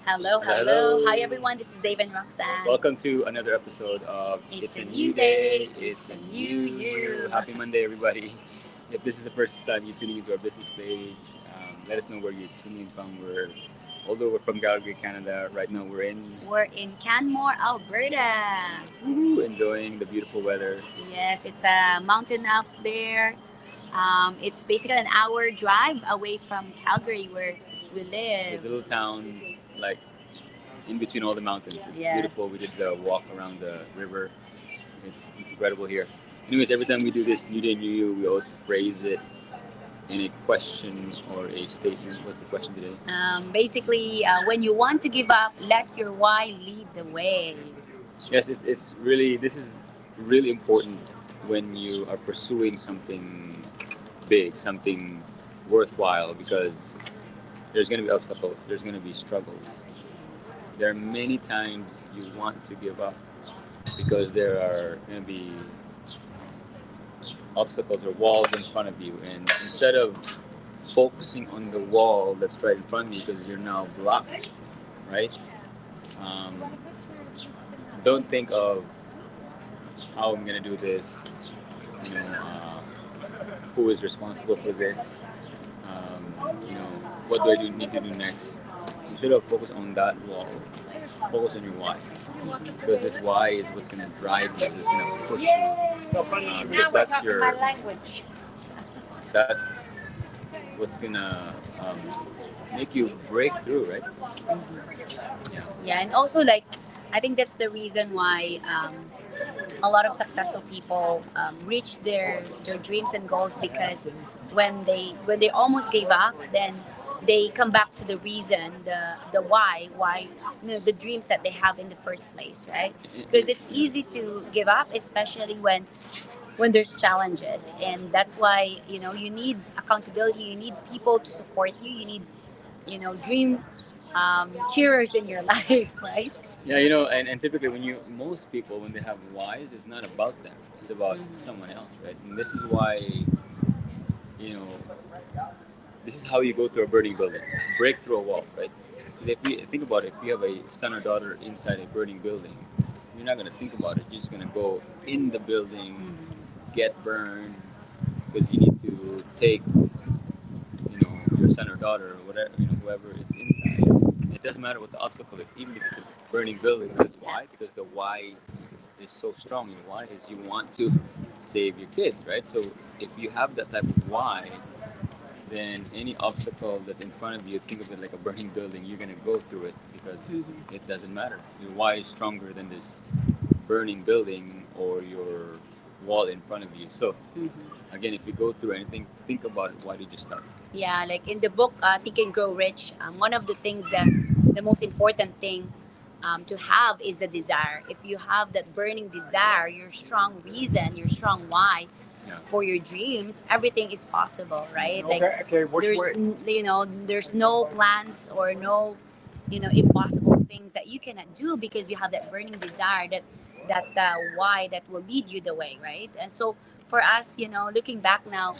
Hello, Hello, hello. Hi, hello. everyone. This is Dave and Roxanne. Welcome to another episode of It's It's a a new New day. Day. It's It's a a new new you. you. Happy Monday, everybody. If this is the first time you're tuning into our business page, let us know where you're tuning in from. Although we're from Calgary, Canada, right now we're in We're in Canmore, Alberta. enjoying the beautiful weather. Yes, it's a mountain up there. It's basically an hour drive away from Calgary, where we live. This little town, like in between all the mountains. It's Yes. beautiful. We did the walk around the river. It's incredible here. Anyways, every time we do this New Day, New You, we always phrase it in a question or a statement. What's the question today? Basically, when you want to give up, let your why lead the way. Yes, it's really this is really important when you are pursuing something big, something worthwhile, because there's going to be obstacles, there's going to be struggles. There are many times you want to give up because there are going to be obstacles or walls in front of you, and instead of focusing on the wall that's right in front of you because you're now blocked, right? Um, don't think of how I'm going to do this, you know, who is responsible for this, what do I need to do next. Instead of focus on that wall, focus on your why, because this why is what's going to drive you, it's going to push you, because that's what's going to make you break through, right? Yeah. Yeah, and also like I think that's the reason why a lot of successful people reach their dreams and goals, because when they almost gave up, then they come back to the reason, the why the dreams that they have in the first place, right? Because it's easy to give up, especially when there's challenges, and that's why you need accountability, you need people to support you, you need dream cheerers in your life, right? Yeah, and typically when most people when they have whys, it's not about them. It's about someone else, right? And this is why, you know, this is how you go through a burning building, break through a wall, right? Because if you think about it, if you have a son or daughter inside a burning building, you're not gonna think about it. You're just gonna go in the building, get burned, because you need to take, your son or daughter or whatever, whoever it's inside. It doesn't matter what the obstacle is, even if it's a burning building. Because why? Because the why is so strong. Your why is you want to save your kids, right? So if you have that type of why, then any obstacle that's in front of you, think of it like a burning building. You're gonna go through it because it doesn't matter. Your why is stronger than this burning building or your wall in front of you. So again, if you go through anything, think about it. Why did you start? Yeah, like in the book Think and Grow Rich, one of the things that the most important thing to have is the desire. If you have that burning desire, your strong reason, your strong why Yeah. for your dreams, everything is possible, right? Like Okay, okay, which there's way? there's no plans or no impossible things that you cannot do, because you have that burning desire, that why that will lead you the way, right? And so for us, looking back now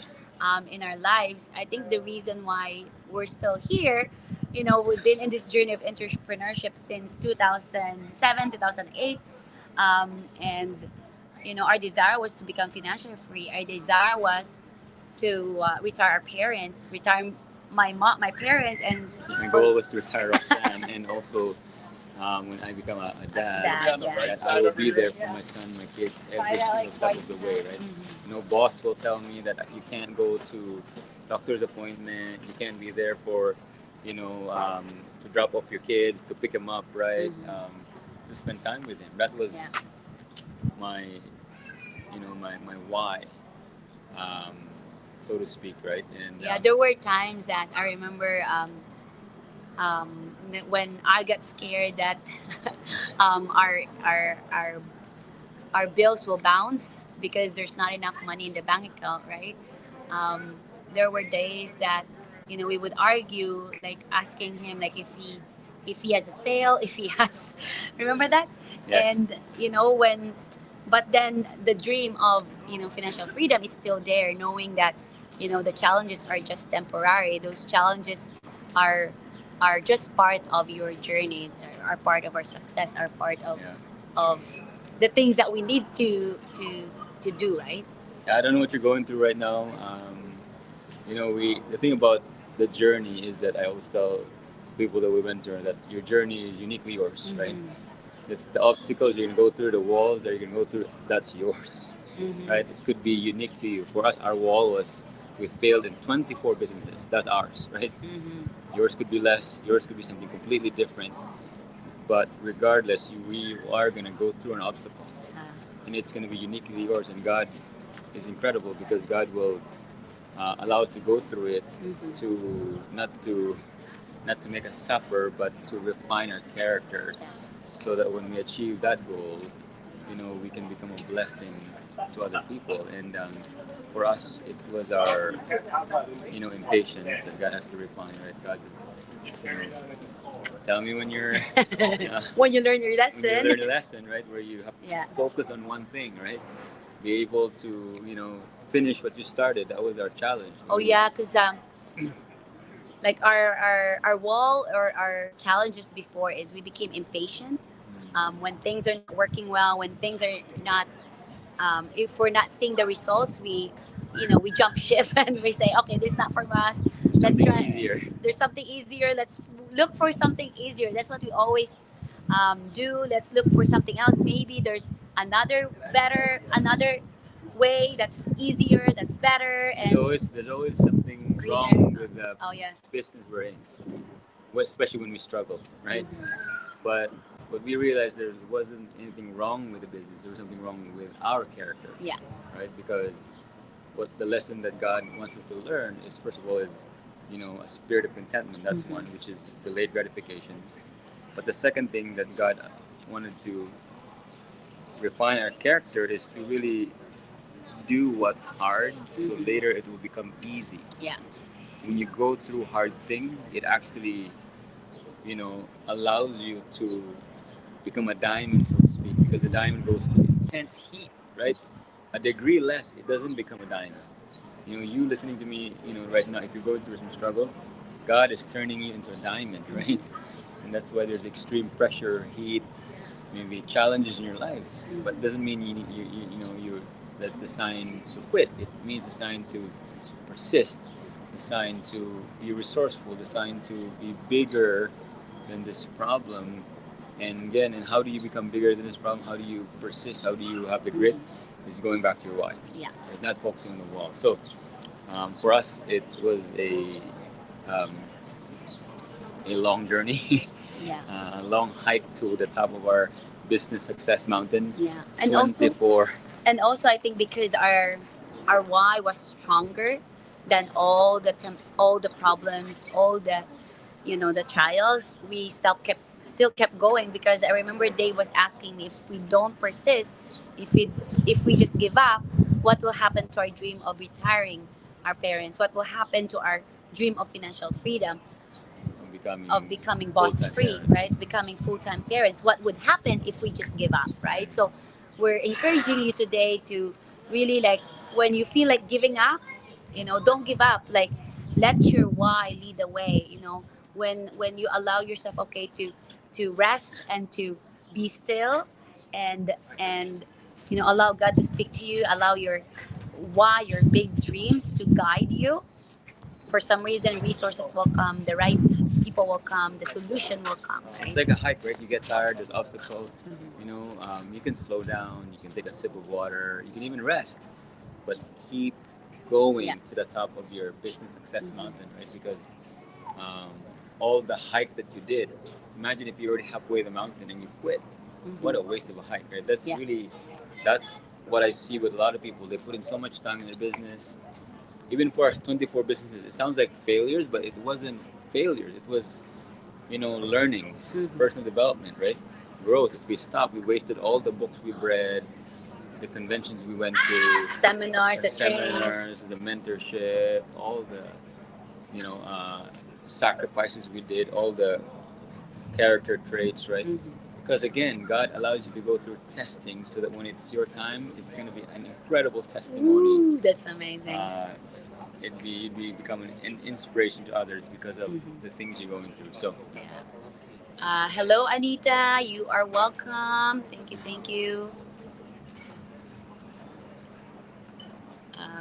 in our lives, I think the reason why we're still here, we've been in this journey of entrepreneurship since 2007, 2008, and our desire was to become financially free. Our desire was to retire our parents, retire my mom, my parents, and My goal was to retire Roxanne, and also when I become a dad, Dad, yeah. that I will be there for my son, my kids, every single step of the way, right? No boss will tell me that you can't go to doctor's appointment, you can't be there for, to drop off your kids, to pick them up, right? To spend time with him. That was Yeah. my, my why, um, so to speak, right? And Yeah, there were times that I remember when I got scared that our bills will bounce because there's not enough money in the bank account, right? Um, there were days that we would argue, like asking him like if he has a sale, if he has, remember that? yes, And when, but then the dream of financial freedom is still there, knowing that the challenges are just temporary. Those challenges are are just part of your journey, are part of our success, are part Yeah. of the things that we need to do, right? I don't know what you're going through right now. We the thing about the journey is that I always tell people that we mentor that your journey is uniquely yours, right? Mm-hmm. The obstacles you're gonna go through, the walls that you're gonna go through, that's yours, Mm-hmm. right? It could be unique to you. For us, our wall was we failed in 24 businesses. That's ours, right? Mm-hmm. Yours could be less. Yours could be something completely different. But regardless, we are gonna go through an obstacle, and it's gonna be uniquely yours. And God is incredible because God will allow us to go through it Mm-hmm. to not to make us suffer, but to refine our character, so that when we achieve that goal, we can become a blessing to other people. And for us, it was our impatience that God has to refine. Right? God says, tell me when you're When you learn your when you learn lesson. a lesson, right, where you have Yeah. to focus on one thing, right? Be able to finish what you started. That was our challenge. Oh yeah, because like our wall or our challenges before is we became impatient when things are not working well, when things are not if we're not seeing the results, we jump ship and we say, okay, this is not for us. Let's Something try. easier. There's something easier. Let's look for something easier. That's what we always do. Let's look for something else. Maybe there's another better, another way that's easier, that's better, There's and always something greener. wrong with the Oh yeah. business we're in, especially when we struggle, right? Mhm. But we realized there wasn't anything wrong with the business. There was something wrong with our character, Yeah. right? Because what the lesson that God wants us to learn is, first of all, is a spirit of contentment. That's Mhm. one, which is delayed gratification. But the second thing that God wanted to refine our character is to really do what's hard, so Mhm. later it will become easy. Yeah. When you go through hard things, it actually allows you to become a diamond, so to speak, because a diamond goes through intense heat, right? A degree less, it doesn't become a diamond. You listening to me, right now, if you're going through some struggle, God is turning you into a diamond, right? And that's why there's extreme pressure, heat, maybe challenges in your life, but doesn't mean you that's the sign to quit. It means the sign to persist, the sign to be resourceful, the sign to be bigger than this problem. And again, and how do you become bigger than this problem? How do you persist? How do you have the grit? Is going back to your why. Yeah. It's not focusing on the wall. So for us, it was um, a long journey, Yeah. a long hike to the top of our business success mountain. Yeah. And also 24. I think because our why was stronger than all the problems, all the the trials, we still kept going because I remember Dave was asking me if we don't persist, if we just give up, what will happen to our dream of retiring our parents? What will happen to our dream of financial freedom, of becoming boss full-time free, parents. right? Becoming full time parents. What would happen if we just give up, right? So we're encouraging you today to really, like, when you feel like giving up, don't give up. Like, let your why lead the way. When you allow yourself, okay, to rest and to be still, and allow God to speak to you, allow your why, your big dreams to guide you. For some reason, resources will come, the right people will come, the solution will come, It's right? like a hike, right? You get tired, there's obstacle. Mhm. You can slow down, you can take a sip of water, you can even rest, but keep going Yeah. to the top of your business success Mhm. mountain, right? Because um, all the hike that you did, imagine if you're already halfway the mountain and you quit. What a Mhm. waste of a hike, right? That's Yeah. really, that's what I see with a lot of people. They put in so much time in their business. Even for us 24 businesses, it sounds like failures, but it wasn't failures. It was learning, Mhm. personal development, right? Growth. If we stopped, we wasted all the books we've read, the conventions we went to, Seminars, the the trainings. seminars, the mentorship, all the sacrifices we did, all the character traits, right? Mhm. Because again, God allows you to go through testing so that when it's your time, it's going to be an incredible testimony. Ooh, that's amazing. Uh, you'd be becoming an inspiration to others because of Mhm. the things you're going through. So Yeah. Hello, Anita. You are welcome. Thank you. Thank you.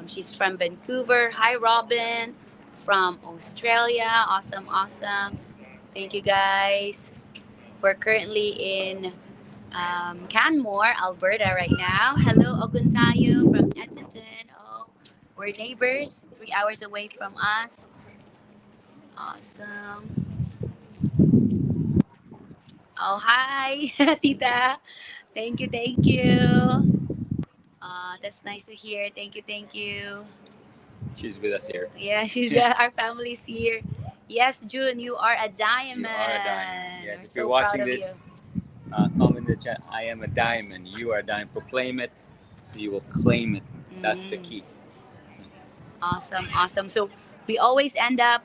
She's from Vancouver. Hi, Robin. From Australia. Awesome. Awesome. Thank you, guys. We're currently in Canmore, Alberta, right now. Hello, Oguntayo from Edmonton. Oh, we're neighbors, 3 hours away from us. Awesome. Oh, hi, Tita. Thank you, thank you. That's nice to hear. Thank you, thank you. she's with us here. Yeah, she's our family's here. Yes, June, you are a diamond. You are a diamond. Yes, We're if so you're proud watching of you. this, comment in the chat. I am a diamond. You are a diamond. Proclaim it, so you will claim it. That's the Mm. key. Awesome, awesome. So we always end up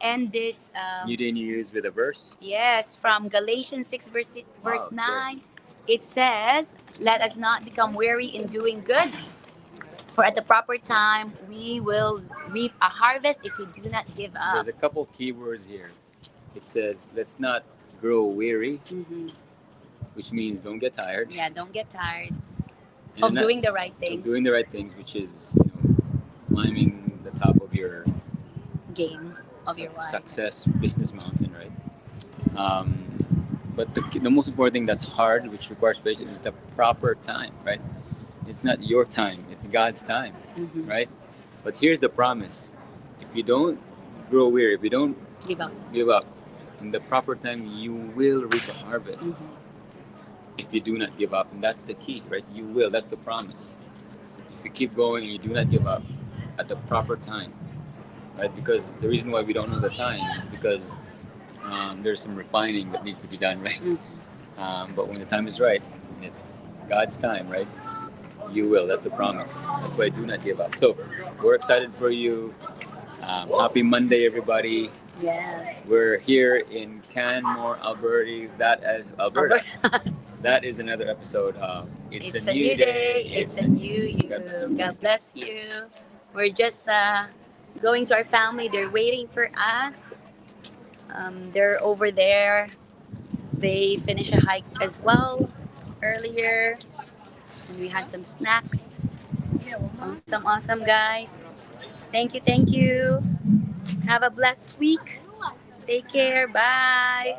end this New day, new years with a verse. yes from Galatians 6 verse Wow, good. 9. It says, "Let us not become weary in doing good, for at the proper time we will reap a harvest if we do not give up." There's a couple keywords here. It says, "Let's not grow weary," Hmm. which means don't get tired. Yeah, don't get tired And of not- doing the right of things. doing the right things, which is climbing the top of your Game of your life. success business mountain, right? But the most important thing that's hard, which requires patience, is the proper time, right? It's not your time; it's God's time, Mhm. right? But here's the promise: if you don't grow weary, if you don't Give up. give up, in the proper time, you will reap a harvest. Mhm. If you do not give up, and that's the key, right? You will. That's the promise. If you keep going and you do not give up at the proper time, right? Because the reason why we don't know the time is because there's some refining that needs to be done, right? Mhm. But when the time is right, and it's God's time, right? You will. That's the promise. That's why do not give up. So we're excited for you. Happy Monday, everybody. Yes. We're here in Canmore, Alberta. Alberta. That is another episode of It's a new day. It's a new you. God bless everybody. God bless you. We're just going to our family. They're waiting for us. They're over there. They finished a hike as well earlier. And we had some snacks. Awesome, awesome, guys. Thank you, thank you. Have a blessed week. Take care. Bye.